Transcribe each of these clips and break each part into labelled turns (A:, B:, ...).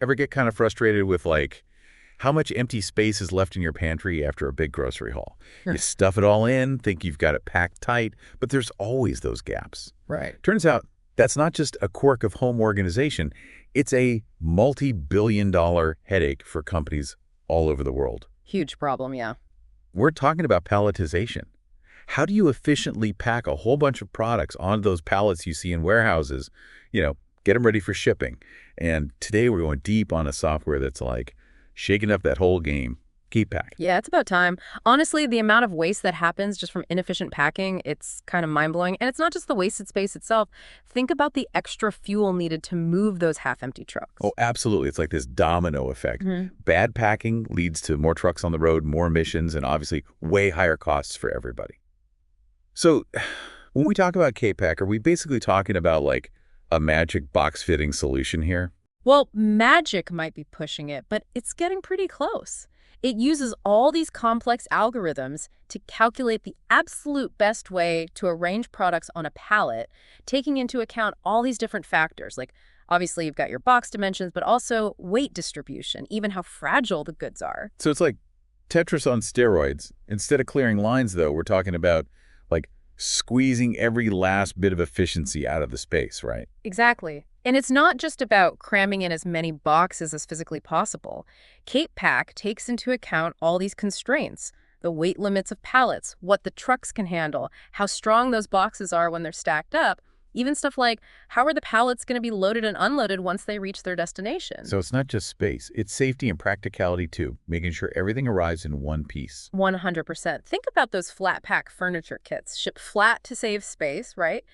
A: Ever get kind of frustrated with, like, how much empty space is left in your pantry after a big grocery haul? You
B: Sure.
A: stuff it all in, think you've got it packed tight, but there's always those gaps.
B: Right.
A: Turns out that's not just a quirk of home organization. It's a multi-billion-dollar headache for companies all over the world.
B: Huge problem, yeah.
A: We're talking about palletization. How do you efficiently pack a whole bunch of products onto those pallets you see in warehouses, get them ready for shipping? And today we're going deep on a software that's like shaking up that whole game. KeepPack.
B: Yeah, it's about time. Honestly, the amount of waste that happens just from inefficient packing, it's kind of mind-blowing. And it's not just the wasted space itself. Think about the extra fuel needed to move those half-empty trucks.
A: Oh, absolutely. It's like this domino effect. Bad packing leads to more trucks on the road, more emissions, and obviously way higher costs for everybody. So when we talk about KeepPack, are we basically talking about like a magic box-fitting solution here?
B: Well, magic might be pushing it, but it's getting pretty close. It uses all these complex algorithms to calculate the absolute best way to arrange products on a pallet, taking into account all these different factors. Like, obviously, you've got your box dimensions, but also weight distribution, even how fragile the goods are.
A: So it's like Tetris on steroids. Instead of clearing lines, though, we're talking about like squeezing every last bit of efficiency out of the space, right?
B: Exactly. And it's not just about cramming in as many boxes as physically possible. KeepPack takes into account all these constraints, the weight limits of pallets, what the trucks can handle, how strong those boxes are when they're stacked up, even stuff like how are the pallets going to be loaded and unloaded once they reach their destination.
A: So it's not just space, it's safety and practicality too, making sure everything arrives in one piece.
B: 100%. Think about those flat pack furniture kits, shipped flat to save space, right?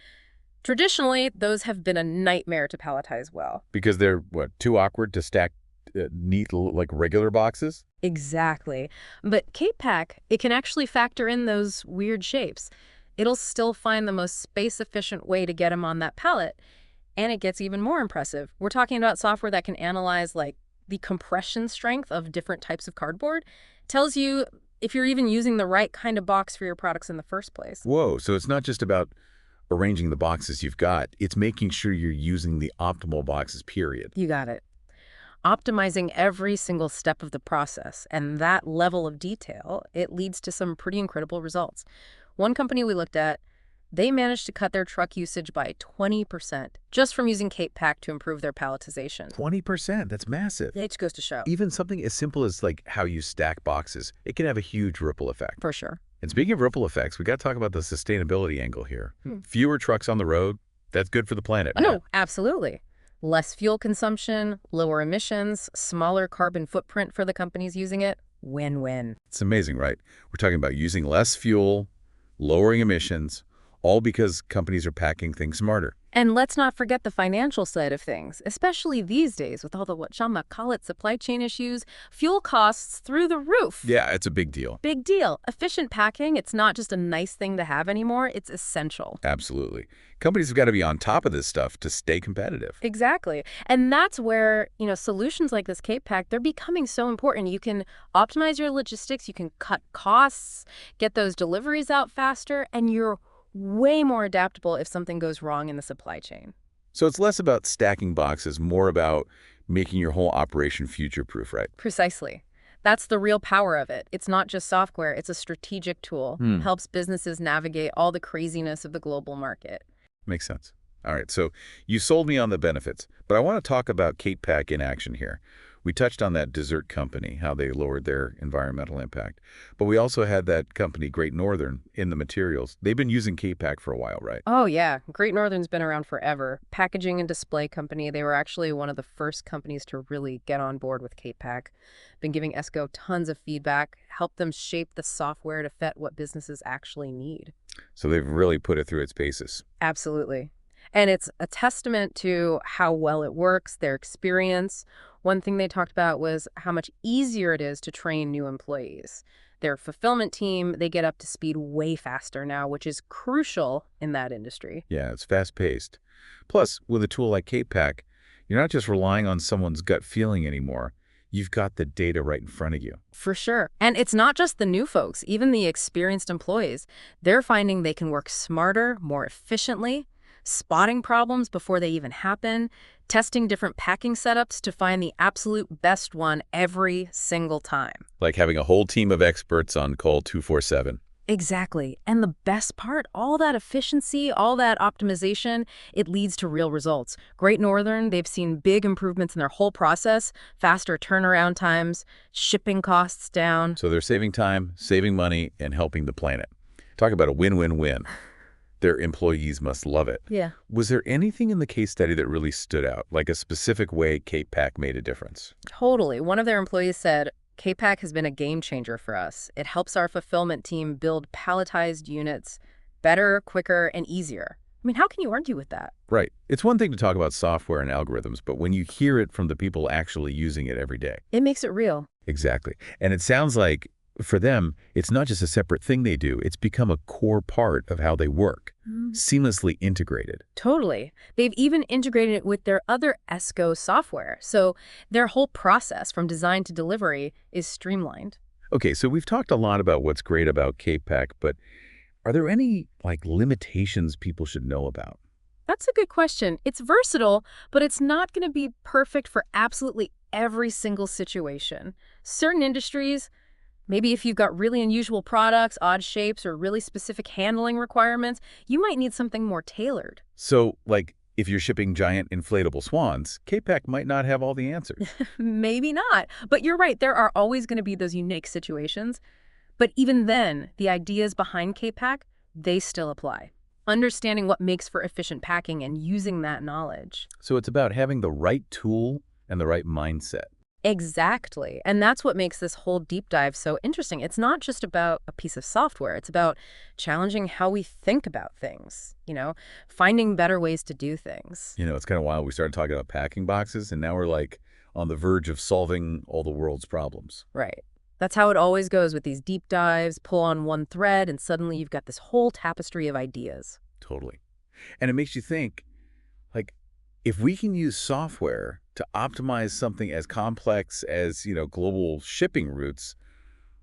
B: Traditionally, those have been a nightmare to palletize well.
A: Because they're, too awkward to stack neat, like regular boxes?
B: Exactly. But KeepPack, it can actually factor in those weird shapes. It'll still find the most space-efficient way to get them on that pallet. And it gets even more impressive. We're talking about software that can analyze, like, the compression strength of different types of cardboard. Tells you if you're even using the right kind of box for your products in the first place.
A: Whoa, so it's not just about arranging the boxes you've got, it's making sure you're using the optimal boxes, period.
B: You got it. Optimizing every single step of the process, and that level of detail, it leads to some pretty incredible results. One company we looked at, they managed to cut their truck usage by 20% just from using KeepPack to improve their palletization.
A: 20%, that's massive.
B: It just goes to show.
A: Even something as simple as like how you stack boxes, it can have a huge ripple effect.
B: For sure.
A: And speaking of ripple effects, we got to talk about the sustainability angle here. Fewer trucks on the road, that's good for the planet.
B: Oh, no, absolutely. Less fuel consumption, lower emissions, smaller carbon footprint for the companies using it. Win-win.
A: It's amazing, right? We're talking about using less fuel, lowering emissions, all because companies are packing things smarter.
B: And let's not forget the financial side of things, especially these days with all the whatchamacallit supply chain issues, fuel costs through the roof.
A: Yeah, it's a big deal.
B: Big deal. Efficient packing, it's not just a nice thing to have anymore, it's essential.
A: Absolutely. Companies have got to be on top of this stuff to stay competitive.
B: Exactly. And that's where, solutions like this KeepPack, they're becoming so important. You can optimize your logistics, you can cut costs, get those deliveries out faster, and you're way more adaptable if something goes wrong in the supply chain.
A: So it's less about stacking boxes, more about making your whole operation future-proof, right?
B: Precisely. That's the real power of it. It's not just software, it's a strategic tool. Helps businesses navigate all the craziness of the global market.
A: Makes sense. All right, so you sold me on the benefits, but I want to talk about KeepPack in action here. We touched on that dessert company, how they lowered their environmental impact. But we also had that company, Great Northern, in the materials. They've been using KeepPack for a while, right?
B: Oh, yeah. Great Northern's been around forever. Packaging and display company. They were actually one of the first companies to really get on board with KeepPack. Been giving Esco tons of feedback, helped them shape the software to fit what businesses actually need.
A: So they've really put it through its paces.
B: Absolutely. And it's a testament to how well it works, their experience. One thing they talked about was how much easier it is to train new employees. Their fulfillment team, they get up to speed way faster now, which is crucial in that industry.
A: Yeah, it's fast-paced. Plus, with a tool like KeepPack, you're not just relying on someone's gut feeling anymore. You've got the data right in front of you.
B: For sure. And it's not just the new folks, even the experienced employees. They're finding they can work smarter, more efficiently, spotting problems before they even happen, testing different packing setups to find the absolute best one every single time.
A: Like having a whole team of experts on call 247.
B: Exactly. And the best part, all that efficiency, all that optimization, it leads to real results. Great Northern, they've seen big improvements in their whole process, faster turnaround times, shipping costs down.
A: So they're saving time, saving money, and helping the planet. Talk about a win-win-win. Their employees must love it.
B: Yeah.
A: Was there anything in the case study that really stood out, like a specific way Cape Pack made a difference?
B: Totally. One of their employees said, K-Pack has been a game changer for us. It helps our fulfillment team build palletized units better, quicker, and easier. I mean, how can you argue with that?
A: Right. It's one thing to talk about software and algorithms, but when you hear it from the people actually using it every day.
B: It makes it real.
A: Exactly. And it sounds like, for them, it's not just a separate thing they do. It's become a core part of how they work, seamlessly integrated.
B: Totally. They've even integrated it with their other ESCO software. So their whole process from design to delivery is streamlined.
A: Okay, so we've talked a lot about what's great about Cape Pack, but are there any, limitations people should know about?
B: That's a good question. It's versatile, but it's not going to be perfect for absolutely every single situation. Certain industries, maybe if you've got really unusual products, odd shapes, or really specific handling requirements, you might need something more tailored.
A: So, if you're shipping giant inflatable swans, Cape Pack might not have all the answers.
B: Maybe not. But you're right, there are always going to be those unique situations. But even then, the ideas behind K-Pack, they still apply. Understanding what makes for efficient packing and using that knowledge.
A: So it's about having the right tool and the right mindset.
B: Exactly. And that's what makes this whole deep dive so interesting. It's not just about a piece of software. It's about challenging how we think about things, finding better ways to do things.
A: It's kind of wild. We started talking about packing boxes, and now we're on the verge of solving all the world's problems.
B: Right. That's how it always goes with these deep dives. Pull on one thread, and suddenly you've got this whole tapestry of ideas.
A: Totally. And it makes you think, if we can use software to optimize something as complex as, global shipping routes,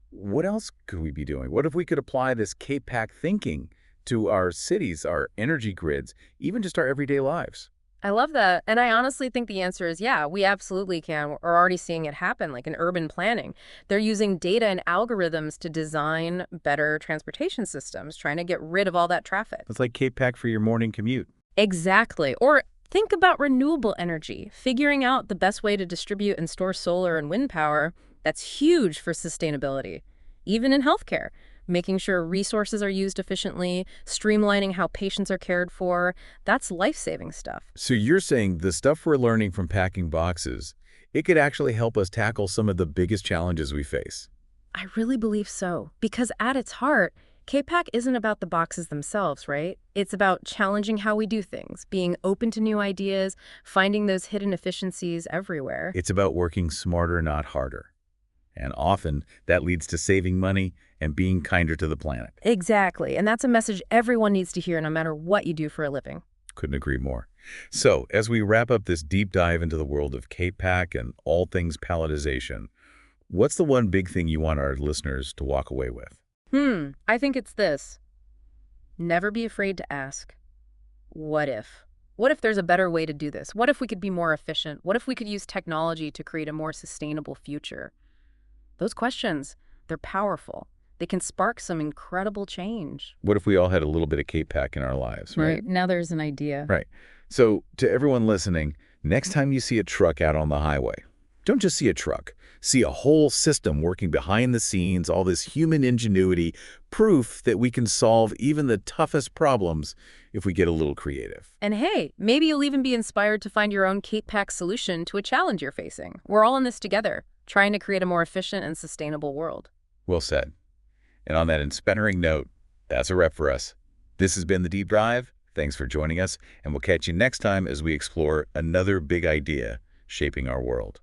A: what else could we be doing? What if we could apply this K-Pack thinking to our cities, our energy grids, even just our everyday lives?
B: I love that. And I honestly think the answer is yeah, we absolutely can. We're already seeing it happen, like in urban planning. They're using data and algorithms to design better transportation systems, trying to get rid of all that traffic.
A: It's like K-Pack for your morning commute.
B: Exactly. Or think about renewable energy, figuring out the best way to distribute and store solar and wind power. That's huge for sustainability. Even in healthcare, making sure resources are used efficiently, streamlining how patients are cared for, that's life-saving stuff.
A: So you're saying the stuff we're learning from packing boxes, it could actually help us tackle some of the biggest challenges we face?
B: I really believe so, because at its heart, K-Pack isn't about the boxes themselves, right? It's about challenging how we do things, being open to new ideas, finding those hidden efficiencies everywhere.
A: It's about working smarter, not harder. And often, that leads to saving money and being kinder to the planet.
B: Exactly, and that's a message everyone needs to hear no matter what you do for a living.
A: Couldn't agree more. So, as we wrap up this deep dive into the world of K-Pack and all things palletization, what's the one big thing you want our listeners to walk away with?
B: I think it's this. Never be afraid to ask, what if? What if there's a better way to do this? What if we could be more efficient? What if we could use technology to create a more sustainable future? Those questions, they're powerful. They can spark some incredible change.
A: What if we all had a little bit of K-Pack in our lives, right?
B: Now there's an idea.
A: Right. So, to everyone listening, next time you see a truck out on the highway, don't just see a truck. See a whole system working behind the scenes, all this human ingenuity, proof that we can solve even the toughest problems if we get a little creative.
B: And hey, maybe you'll even be inspired to find your own K-Pack solution to a challenge you're facing. We're all in this together, trying to create a more efficient and sustainable world.
A: Well said. And on that inspiring note, that's a wrap for us. This has been The Deep Dive. Thanks for joining us, and we'll catch you next time as we explore another big idea shaping our world.